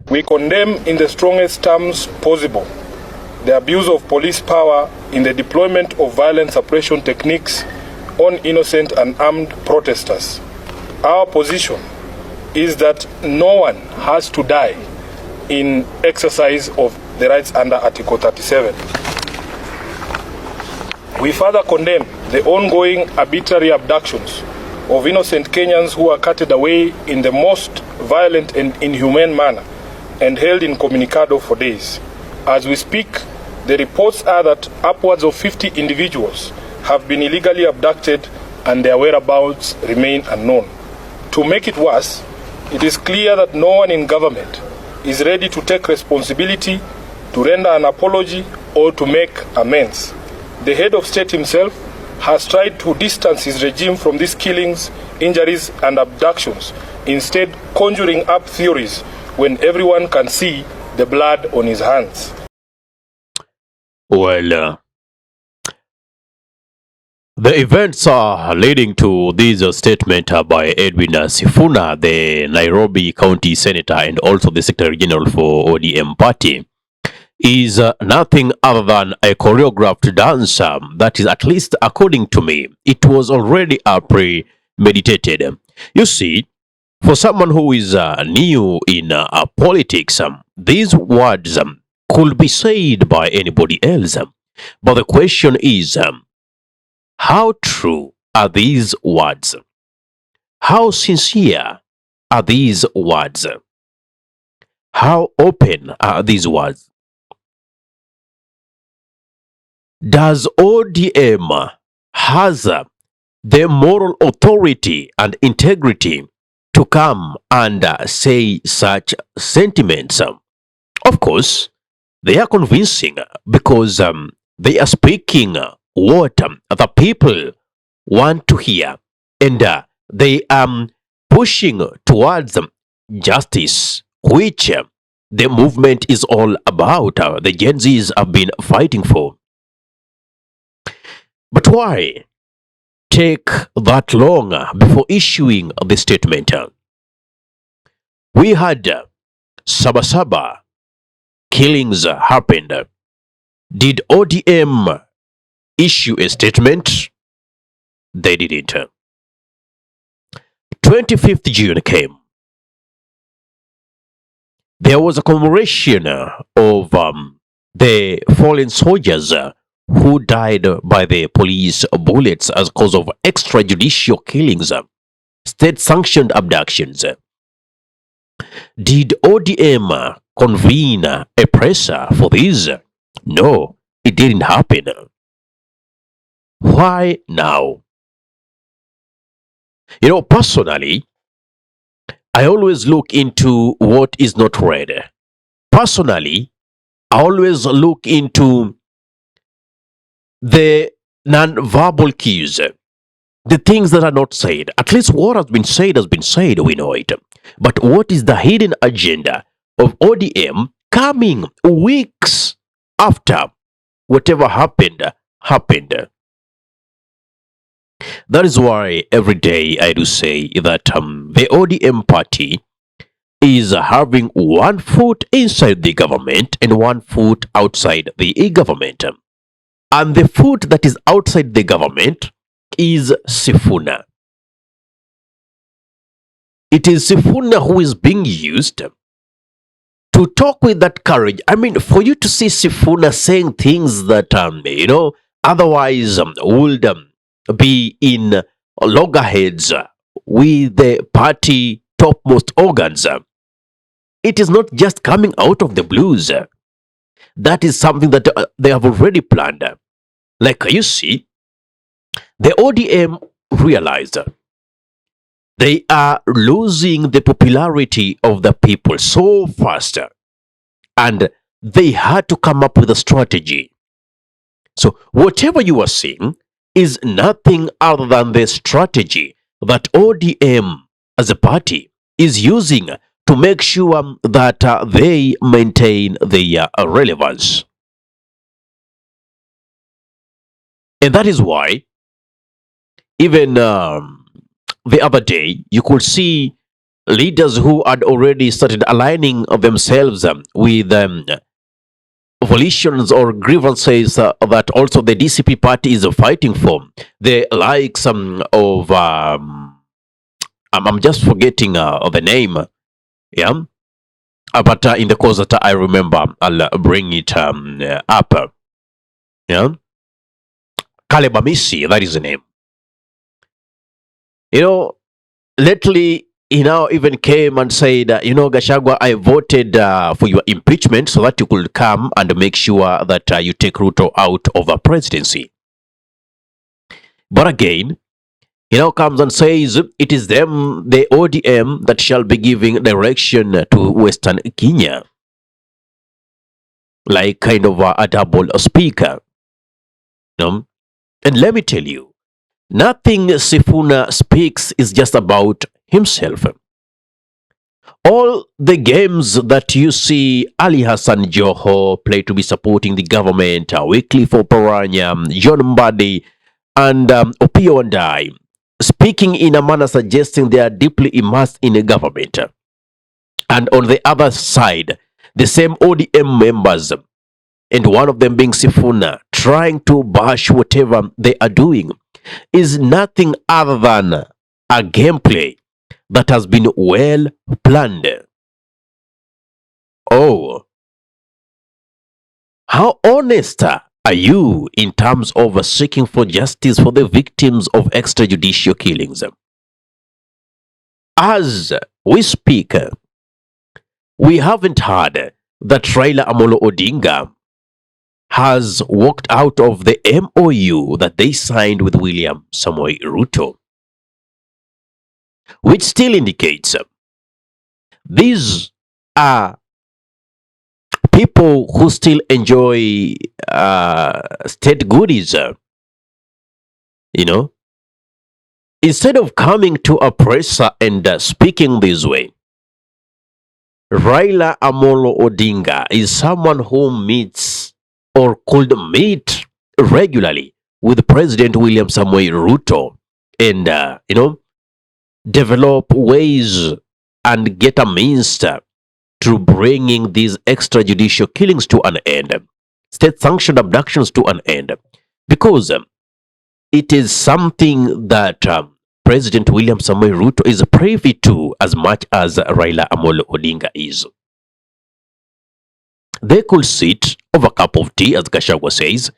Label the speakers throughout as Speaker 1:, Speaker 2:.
Speaker 1: We condemn in the strongest terms possible the abuse of police power in the deployment of violent suppression techniques on innocent and armed protesters. Our position is that no one has to die in exercise of the rights under Article 37. We further condemn the ongoing arbitrary abductions of innocent Kenyans who are carted away in the most violent and inhumane manner and held incommunicado for days. As we speak, the reports are that upwards of 50 individuals have been illegally abducted and their whereabouts remain unknown. To make it worse, it is clear that no one in government is ready to take responsibility, to render an apology, or to make amends. The head of state himself has tried to distance his regime from these killings, injuries, and abductions, instead conjuring up theories when everyone can see the blood on his hands.
Speaker 2: Well, the events are leading to this statement by Edwin Sifuna, the Nairobi County Senator and also the Secretary General for ODM Party, is nothing other than a choreographed dance that is, at least according to me, it was already premeditated. You see, for someone who is new in politics, these words could be said by anybody else. But the question is, how true are these words? How sincere are these words? How open are these words? Does ODM has the moral authority and integrity to come and say such sentiments? Of course, they are convincing because they are speaking what the people want to hear, and they are pushing towards justice, which the movement is all about. The Gen Zs have been fighting for. But why take that long before issuing the statement? We had Sabasaba killings happened. Did ODM issue a statement? They didn't. 25th June came. There was a commemoration of the fallen soldiers who died by the police bullets as a cause of extrajudicial killings, state-sanctioned abductions. Did ODM convene a presser for this? No, it didn't happen. Why now? You know, personally, I always look into what is not read. Personally, I always look into the non-verbal cues, the things that are not said. At least what has been said, we know it. But what is the hidden agenda of ODM coming weeks after whatever happened? That is why every day I do say that the ODM party is having one foot inside the government and one foot outside the government. And the foot that is outside the government is Sifuna. It is Sifuna who is being used to talk with that courage. I mean, for you to see Sifuna saying things that, otherwise would be in loggerheads with the party topmost organs. It is not just coming out of the blues. That is something that they have already planned. Like you see, the ODM realized they are losing the popularity of the people so fast, and they had to come up with a strategy. So whatever you are seeing is nothing other than the strategy that ODM as a party is using to make sure that they maintain their relevance. And that is why even the other day you could see leaders who had already started aligning themselves with volitions or grievances that also the DCP party is fighting for. The likes of I'm just forgetting the name, yeah. But in the course that I remember, I'll bring it up. Yeah, Kalebamisi, that is the name. You know, lately he now even came and said, Gachagua, I voted for your impeachment so that you could come and make sure that you take Ruto out of a presidency. But again, he now comes and says it is them, the ODM, that shall be giving direction to Western Kenya, like kind of a double speaker. And let me tell you, nothing Sifuna speaks is just about himself. All the games that you see Ali Hassan Joho play to be supporting the government, Wycliffe Oparanya, John Mbadi, and Opio and I, speaking in a manner suggesting they are deeply immersed in a government. And on the other side, the same ODM members, and one of them being Sifuna, trying to bash whatever they are doing, is nothing other than a gameplay that has been well planned. Oh, how honest are you in terms of seeking for justice for the victims of extrajudicial killings? As we speak, we haven't heard that Raila Amolo Odinga has walked out of the MOU that they signed with William Samoei Ruto, which still indicates these are people who still enjoy state goodies. Instead of coming to a presser and speaking this way, Raila Amolo Odinga is someone who meets or could meet regularly with President William Samoei Ruto and, develop ways and get a means to bringing these extrajudicial killings to an end, state-sanctioned abductions to an end, because it is something that President William Samoei Ruto is privy to as much as Raila Amolo Odinga is. They could sit over a cup of tea, as Gachagua says,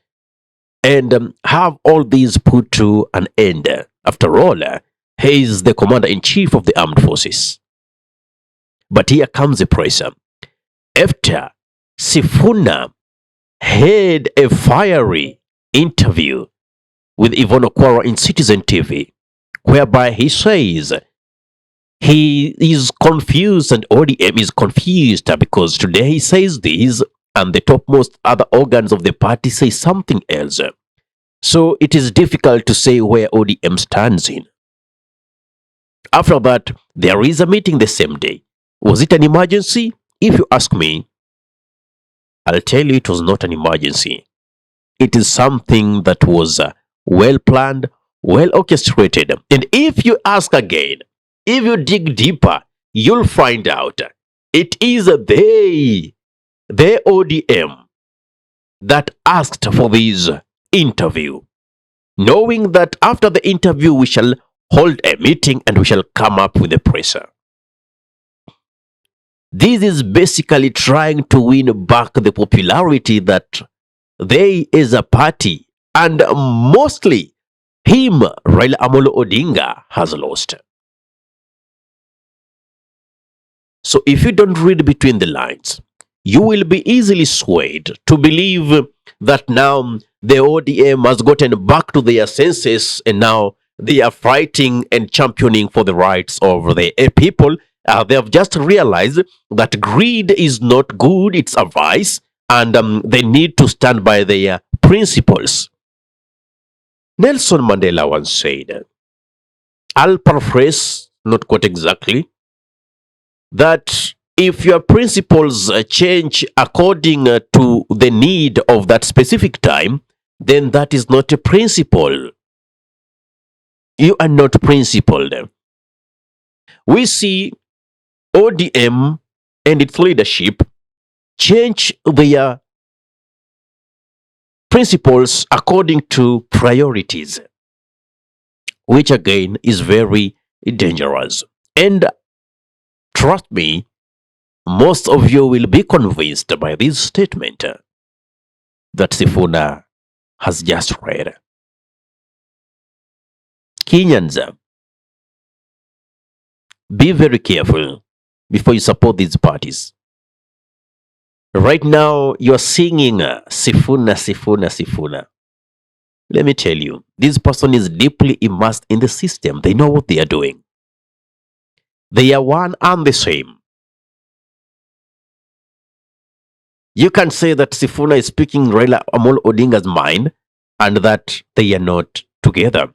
Speaker 2: and have all these put to an end. After all, he is the commander-in-chief of the armed forces. But here comes the pressure. After Sifuna had a fiery interview with Yvonne Okwara in Citizen TV, whereby he says he is confused and ODM is confused because today he says this and the topmost other organs of the party say something else. So it is difficult to say where ODM stands in. After that, there is a meeting the same day. Was it an emergency? If you ask me, I'll tell you it was not an emergency. It is something that was well planned, well orchestrated. And if you ask again, if you dig deeper, you'll find out it is the ODM that asked for this interview, knowing that after the interview we shall hold a meeting and we shall come up with a presser. This is basically trying to win back the popularity that they as a party and mostly him, Raila Amolo Odinga, has lost. So if you don't read between the lines, you will be easily swayed to believe that now the ODM has gotten back to their senses and now they are fighting and championing for the rights of the people. They have just realized that greed is not good, it's a vice, and they need to stand by their principles. Nelson Mandela once said, I'll paraphrase, not quite exactly, that if your principles change according to the need of that specific time, then that is not a principle. You are not principled. We see ODM and its leadership change their principles according to priorities, which again is very dangerous. And trust me, most of you will be convinced by this statement that Sifuna has just read. Kenyans, be very careful before you support these parties. Right now, you're singing Sifuna, Sifuna, Sifuna. Let me tell you, this person is deeply immersed in the system. They know what they are doing. They are one and the same. You can say that Sifuna is speaking Raila Amolo Odinga's mind and that they are not together.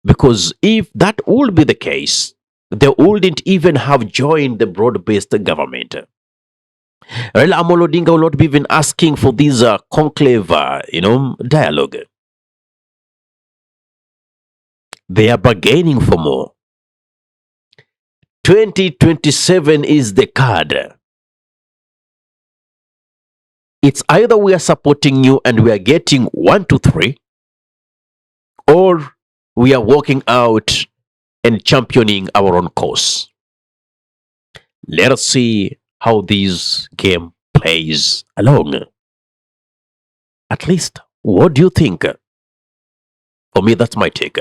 Speaker 2: Because if that would be the case, they wouldn't even have joined the broad-based government. Raila Amolo Odinga will not be even asking for this conclave, dialogue. They are bargaining for more. 2027 is the card. It's either we are supporting you and we are getting 1, 2, 3, or we are walking out and championing our own cause. Let us see how this game plays along. At least, what do you think? For me, that's my take.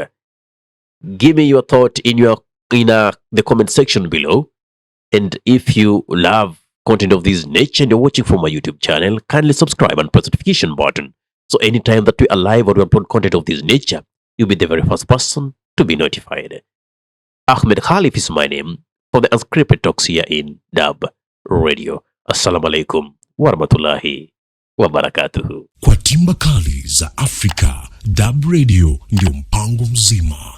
Speaker 2: Give me your thought in the comment section below. And if you love content of this nature and you're watching from my YouTube channel, kindly subscribe and press the notification button. So anytime that we are live or we upload content of this nature, you'll be the very first person to be notified. Ahmed Khalif is my name for the unscripted talks here in Dab Radio. Assalamu alaikum warahmatullahi wabarakatuhu.
Speaker 3: Kwa timba kali za Afrika, Dab Radio ndio mpango mzima.